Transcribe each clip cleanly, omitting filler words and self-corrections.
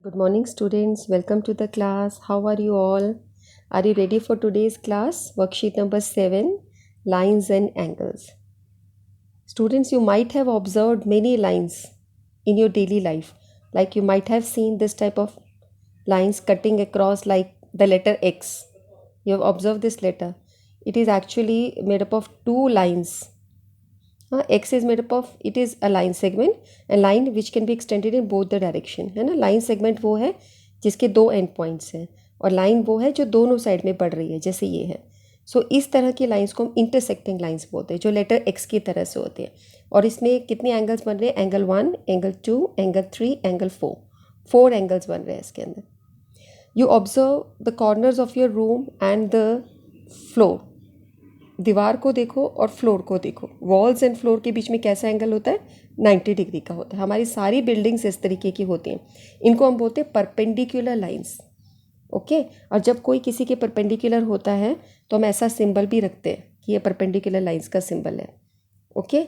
Good morning, students. Welcome to the class. How are you all? Are you ready for today's class? Worksheet number 7, Lines and Angles. Students, you might have observed many lines in your daily life. Like you might have seen this type of lines cutting across like the letter X. You have observed this letter. It is actually made up of two lines. X is made up of, it is a line segment and line which can be extended in both the direction, है ना. Line segment वो है जिसके दो and points हैं और line वो है जो दोनों साइड में बढ़ रही है, जैसे ये है. सो इस तरह की लाइंस को हम इंटरसेक्टिंग लाइंस बोलते हैं, जो लेटर एक्स की तरह से होते हैं. और इसमें कितने एंगल्स बन रहे हैं? Angle 1, angle 2, angle 3, angle 4. 4 angles बन रहे हैं इसके अंदर. You observe the corners of your room and the floor. दीवार को देखो और फ्लोर को देखो. वॉल्स एंड फ्लोर के बीच में कैसा एंगल होता है? 90 डिग्री का होता है. हमारी सारी बिल्डिंग्स इस तरीके की होती हैं. इनको हम बोलते हैं परपेंडिकुलर लाइंस. ओके. और जब कोई किसी के परपेंडिकुलर होता है तो हम ऐसा सिंबल भी रखते हैं कि ये परपेंडिकुलर लाइंस का सिंबल है. Okay.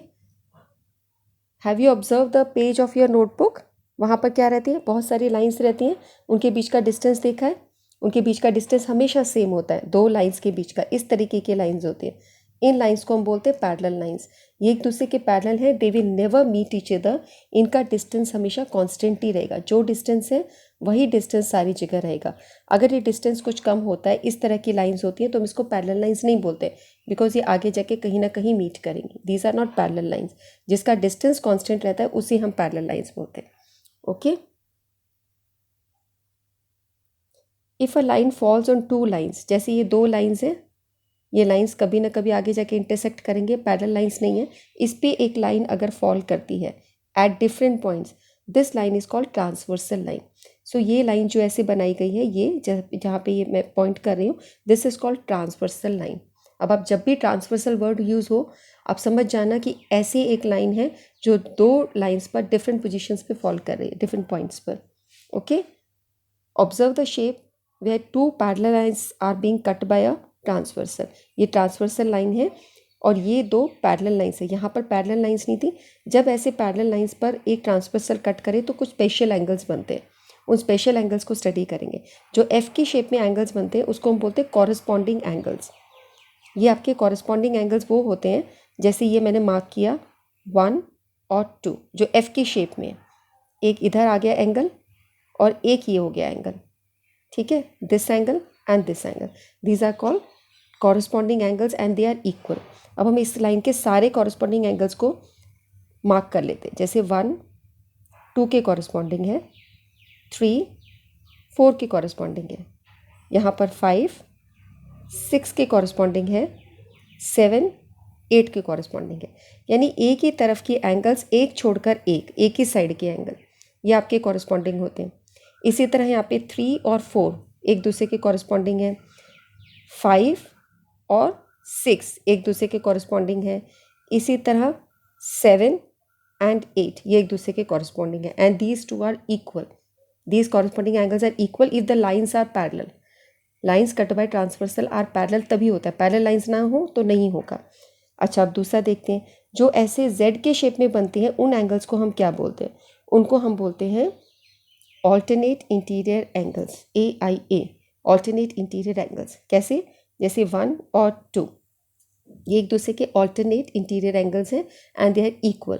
Have you observe the page of your notebook? वहाँ पर क्या रहती है? बहुत सारी लाइंस रहती हैं. उनके बीच का डिस्टेंस देखा है? उनके बीच का डिस्टेंस हमेशा सेम होता है. दो लाइंस के बीच का इस तरीके के लाइंस होते हैं. इन लाइंस को हम बोलते हैं पैरेलल लाइंस. ये एक दूसरे के पैरेलल हैं. They will never meet each other. इनका डिस्टेंस हमेशा कांस्टेंट ही रहेगा. जो डिस्टेंस है वही डिस्टेंस सारी जगह रहेगा. अगर ये डिस्टेंस कुछ कम होता है, इस तरह की लाइंस होती हैं, तो हम इसको पैरेलल लाइंस नहीं बोलते, बिकॉज ये आगे जाके कहीं ना कहीं मीट करेंगी. These are not parallel lines. जिसका डिस्टेंस कांस्टेंट रहता है उसे हम पैरेलल लाइंस बोलते हैं. Okay. If a line falls on two lines, जैसे ये दो लाइंस हैं, ये लाइंस कभी ना कभी आगे जाके इंटरसेक्ट करेंगे, पैरेलल लाइंस नहीं है. इस पे एक लाइन अगर फॉल करती है at different points, this line is called transversal line. So ये लाइन जो ऐसे बनाई गई है, ये जहाँ पे ये मैं पॉइंट कर रही हूँ, this is called transversal line. अब आप जब भी ट्रांसवर्सल वर्ड यूज़ हो, आप समझ जाना कि ऐसी एक लाइन है जो दो लाइंस पर डिफरेंट पोजिशंस पे फॉल कर रही है, डिफरेंट पॉइंट्स पर. Okay. Observe the shape where two parallel lines are being cut by a transversal. ये ट्रांसवर्सल लाइन है और ये दो पैरेलल लाइंस है. यहाँ पर पैरेलल लाइंस नहीं थी. जब ऐसे पैरेलल लाइंस पर एक ट्रांसवर्सल कट करे तो कुछ स्पेशल एंगल्स बनते हैं. उन स्पेशल एंगल्स को स्टडी करेंगे. जो एफ की शेप में एंगल्स बनते हैं उसको हम बोलते हैं कॉरस्पॉन्डिंग एंगल्स. ये आपके कॉरस्पॉन्डिंग एंगल्स वो होते हैं, जैसे ये मैंने मार्क किया 1 और 2, जो एफ की शेप में. एक इधर आ गया एंगल और एक ये हो गया एंगल. ठीक है. This angle and this angle, these are called corresponding angles and they are equal. अब हम इस लाइन के सारे कॉरस्पॉन्डिंग एंगल्स को मार्क कर लेते हैं. जैसे 1 2 के कॉरस्पॉन्डिंग है, 3 4 के कॉरस्पॉन्डिंग है, यहाँ पर 5 6 के कॉरस्पॉन्डिंग है, 7 8 के कॉरस्पॉन्डिंग है. यानी एक ही तरफ की एंगल्स, एक छोड़कर एक ही साइड के एंगल, ये आपके कॉरस्पॉन्डिंग होते हैं. इसी तरह यहाँ पे 3 और 4 एक दूसरे के कॉरस्पॉन्डिंग है. 5 और 6 एक दूसरे के कॉरस्पॉन्डिंग है. इसी तरह 7 एंड 8 ये एक दूसरे के कॉरस्पॉन्डिंग है. And these two are equal. These corresponding angles are equal if the lines are parallel. Lines cut by transversal are parallel तभी होता है. पैरेलल लाइन्स ना हो तो नहीं होगा. अच्छा, अब दूसरा देखते हैं. जो ऐसे जेड के शेप में बनती हैं उन एंगल्स को हम क्या बोलते हैं? उनको हम बोलते हैं alternate interior angles, AIA. Alternate interior angles कैसे? जैसे 1 और 2 ये एक दूसरे के ऑल्टरनेट इंटीरियर एंगल्स हैं एंड दे आर इक्वल.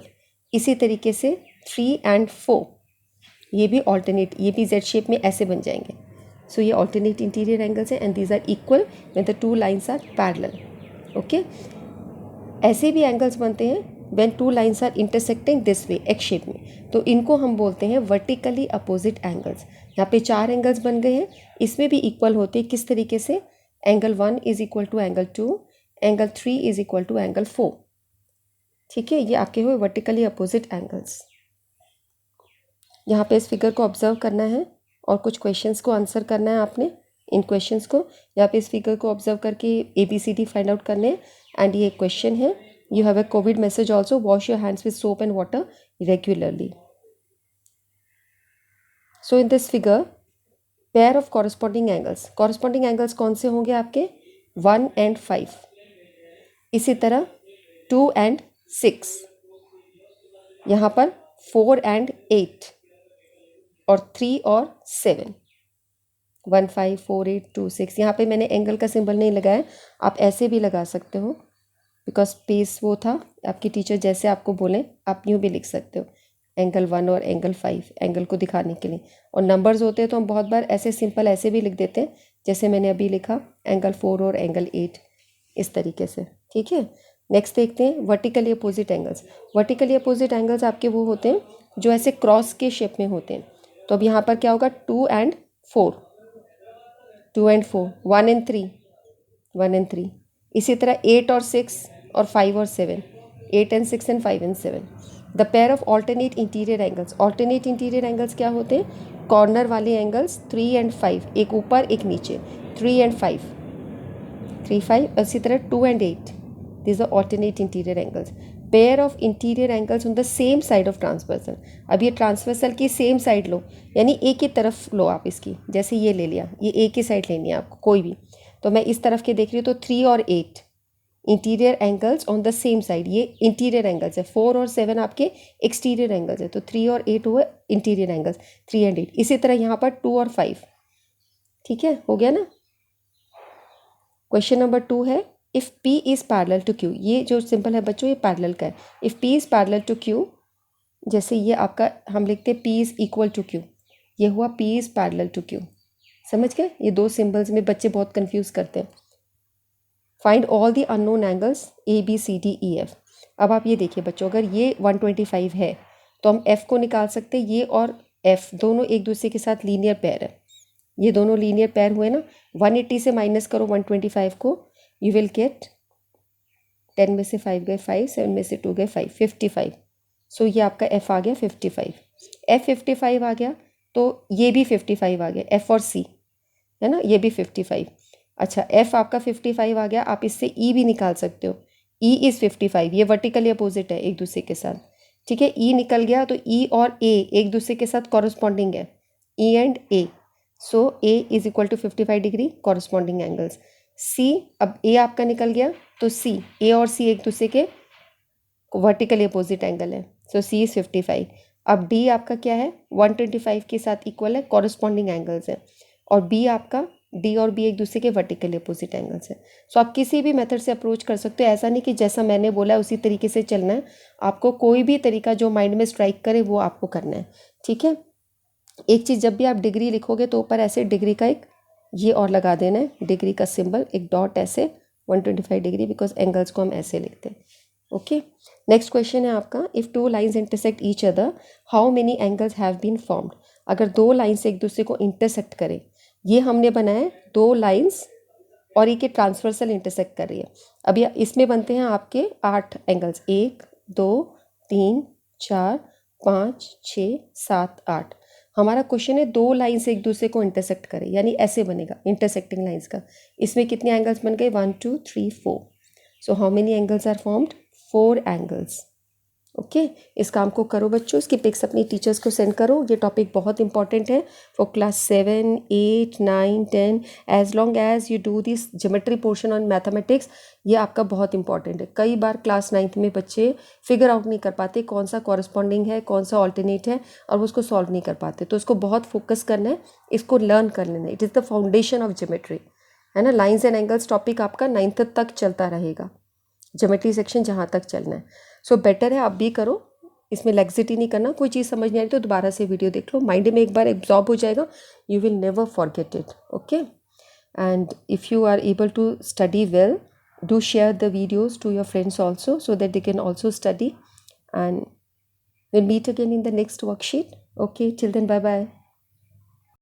इसी तरीके से 3 एंड 4 ये भी ऑल्टरनेट, ये भी जेड शेप में ऐसे बन जाएंगे. सो ये ऑल्टरनेट इंटीरियर एंगल्स हैं and these are equal when the two lines are parallel. Okay. ऐसे भी एंगल्स बनते हैं when two lines are intersecting this way, x shape में, तो इनको हम बोलते हैं वर्टिकली अपोजिट एंगल्स. यहाँ पे 4 एंगल्स बन गए हैं. इसमें भी इक्वल होते हैं. किस तरीके से? Angle 1 is equal to angle 2, angle 3 is equal to angle 4. ठीक है. ये आपके हुए वर्टिकली अपोजिट एंगल्स. यहाँ पे इस फिगर को ऑब्जर्व करना है और कुछ क्वेश्चंस को आंसर करना है आपने. इन क्वेश्चंस को यहाँ पे इस फिगर को ऑब्जर्व करके ABCD फाइंड आउट करने हैं. एंड ये क्वेश्चन है. You have a COVID message also. Wash your hands with soap and water regularly. So in this figure, pair of corresponding angles. Corresponding angles कौन से होंगे आपके? 1 and 5. इसी तरह 2 and 6. यहाँ पर 4 and 8. और 3 और 7, 1 5 4 8 2 6। यहाँ पे मैंने एंगल का सिंबल नहीं लगाया, आप ऐसे भी लगा सकते हो, बिकॉज स्पेस वो था, आपकी टीचर जैसे आपको बोलें आप यूँ भी लिख सकते हो, एंगल 1 और एंगल 5, एंगल को दिखाने के लिए। और नंबर्स होते हैं तो हम बहुत बार ऐसे सिंपल ऐसे भी लिख देते हैं, जैसे मैंने अभी लिखा एंगल 4 और एंगल 8, इस तरीके से। ठीक है, नेक्स्ट देखते हैं vertically opposite angles. Vertically opposite angles आपके वो होते हैं जो ऐसे क्रॉस के शेप में होते हैं। तो अब यहाँ पर क्या होगा, 2 and 4, 2 and 4, 1 and 3, 1 and 3। इसी तरह 8 और 6 और 5 और 7, 8 and 6 and 5 and 7। The pair of alternate interior angles. Alternate interior angles क्या होते हैं, कॉर्नर वाले एंगल्स 3 and 5, एक ऊपर एक नीचे, 3 and 5, 3 5। इसी तरह 2 and 8, these are alternate interior angles। pair of interior angles on the same side of transversal। अब ये ट्रांसवर्सल की सेम साइड लो, यानी एक ही तरफ लो आप इसकी, जैसे ये ले लिया, ये एक ही साइड लेनी है आपको कोई भी। तो मैं इस तरफ के देख रही हूँ, तो 3 और 8 interior angles on the same side, ये इंटीरियर एंगल्स है। 4 और 7 आपके एक्सटीरियर एंगल्स है, तो 3 और 8 हुए इंटीरियर एंगल्स, 3 and 8। इसी तरह यहाँ पर 2 और 5। ठीक है, हो गया ना। क्वेश्चन नंबर 2 है, if P is parallel to Q। ये जो सिंपल है बच्चों, ये पैरेलल का है। If P is parallel to Q, जैसे ये आपका हम लिखते हैं P is equal to Q, ये हुआ P is parallel to Q। समझ गए, ये दो सिंबल्स में बच्चे बहुत कंफ्यूज करते हैं। Find all the unknown angles ABCDEF। अब आप ये देखिए बच्चों, अगर ये 125 है तो हम F को निकाल सकते हैं। ये और F दोनों एक दूसरे के साथ लीनियर पेयर है, ये दोनों लीनियर पेयर हुए ना। 180 से माइनस करो 125 को, यू विल गेट 10 में से 5 गए 5, 7 में से 2 गए 5, 55। सो ये आपका F आ गया 55। F 55 आ गया तो ये भी 55 आ गया, F और C है ना, ये भी 55। अच्छा, F आपका 55 आ गया, आप इससे E भी निकाल सकते हो। E इज़ 55, ये वर्टिकली अपोजिट है एक दूसरे के साथ। ठीक है, E निकल गया तो E और A एक दूसरे के साथ कॉरस्पॉन्डिंग है, E and A। So A is equal to 55 degree corresponding angles. C, अब A आपका निकल गया तो C, A और C एक दूसरे के वर्टिकली अपोजिट एंगल है, सो C इज़ 55। अब D आपका क्या है, 125 के साथ इक्वल है, कॉरस्पॉन्डिंग एंगल्स है। और B आपका, D और B एक दूसरे के वर्टिकली अपोजिट एंगल्स है। सो आप किसी भी मेथड से अप्रोच कर सकते हो, ऐसा नहीं कि जैसा मैंने बोला है उसी तरीके से चलना है, आपको कोई भी तरीका जो माइंड में स्ट्राइक करे वो आपको करना है। ठीक है, एक चीज़, जब भी आप डिग्री लिखोगे तो ऊपर ऐसे डिग्री का एक ये और लगा देना है, डिग्री का सिंबल, एक डॉट ऐसे 125 डिग्री, बिकॉज एंगल्स को हम ऐसे लिखते हैं। ओके, नेक्स्ट क्वेश्चन है आपका, if 2 lines intersect each other how many angles have been formed. अगर 2 लाइन्स एक दूसरे को इंटरसेक्ट करें, ये हमने बनाया 2 लाइन्स और ये के ट्रांसवर्सल इंटरसेक्ट कर रही है। अब ये इसमें बनते हैं आपके 8 एंगल्स, 1 2 3 4 5 6 7 8। हमारा क्वेश्चन है 2 लाइन्स एक दूसरे को इंटरसेक्ट करें, यानी ऐसे बनेगा इंटरसेक्टिंग लाइन्स का। इसमें कितने एंगल्स बन गए, 1 2 3 4। So how many angles are formed, 4 angles. Okay, इस काम को करो बच्चों, इसकी पिक्स अपनी टीचर्स को सेंड करो। ये टॉपिक बहुत इंपॉर्टेंट है for class 7 8 9 10। As long as you do this geometry portion on mathematics, ये आपका बहुत इंपॉर्टेंट है। कई बार क्लास 9th में बच्चे फिगर आउट नहीं कर पाते कौन सा कॉरस्पॉन्डिंग है, कौन सा ऑल्टरनेट है, और वो उसको सॉल्व नहीं कर पाते। तो इसको बहुत फोकस करना है, इसको लर्न कर लेना है। It is the foundation of geometry, है ना। लाइन्स एंड एंगल्स टॉपिक आपका 9th तक चलता रहेगा, ज्योमेट्री सेक्शन जहाँ तक चलना है। सो बेटर है आप भी करो, इसमें लेक्सिटी नहीं करना। कोई चीज़ समझ नहीं आ रही तो दोबारा से वीडियो देख लो, माइंड में एक बार एब्जॉर्ब हो जाएगा, you will never forget it. Okay, and if you are able to study well, do share the videos to your friends also so that they can also study, and we'll meet again in the next worksheet. Okay, till then, bye bye.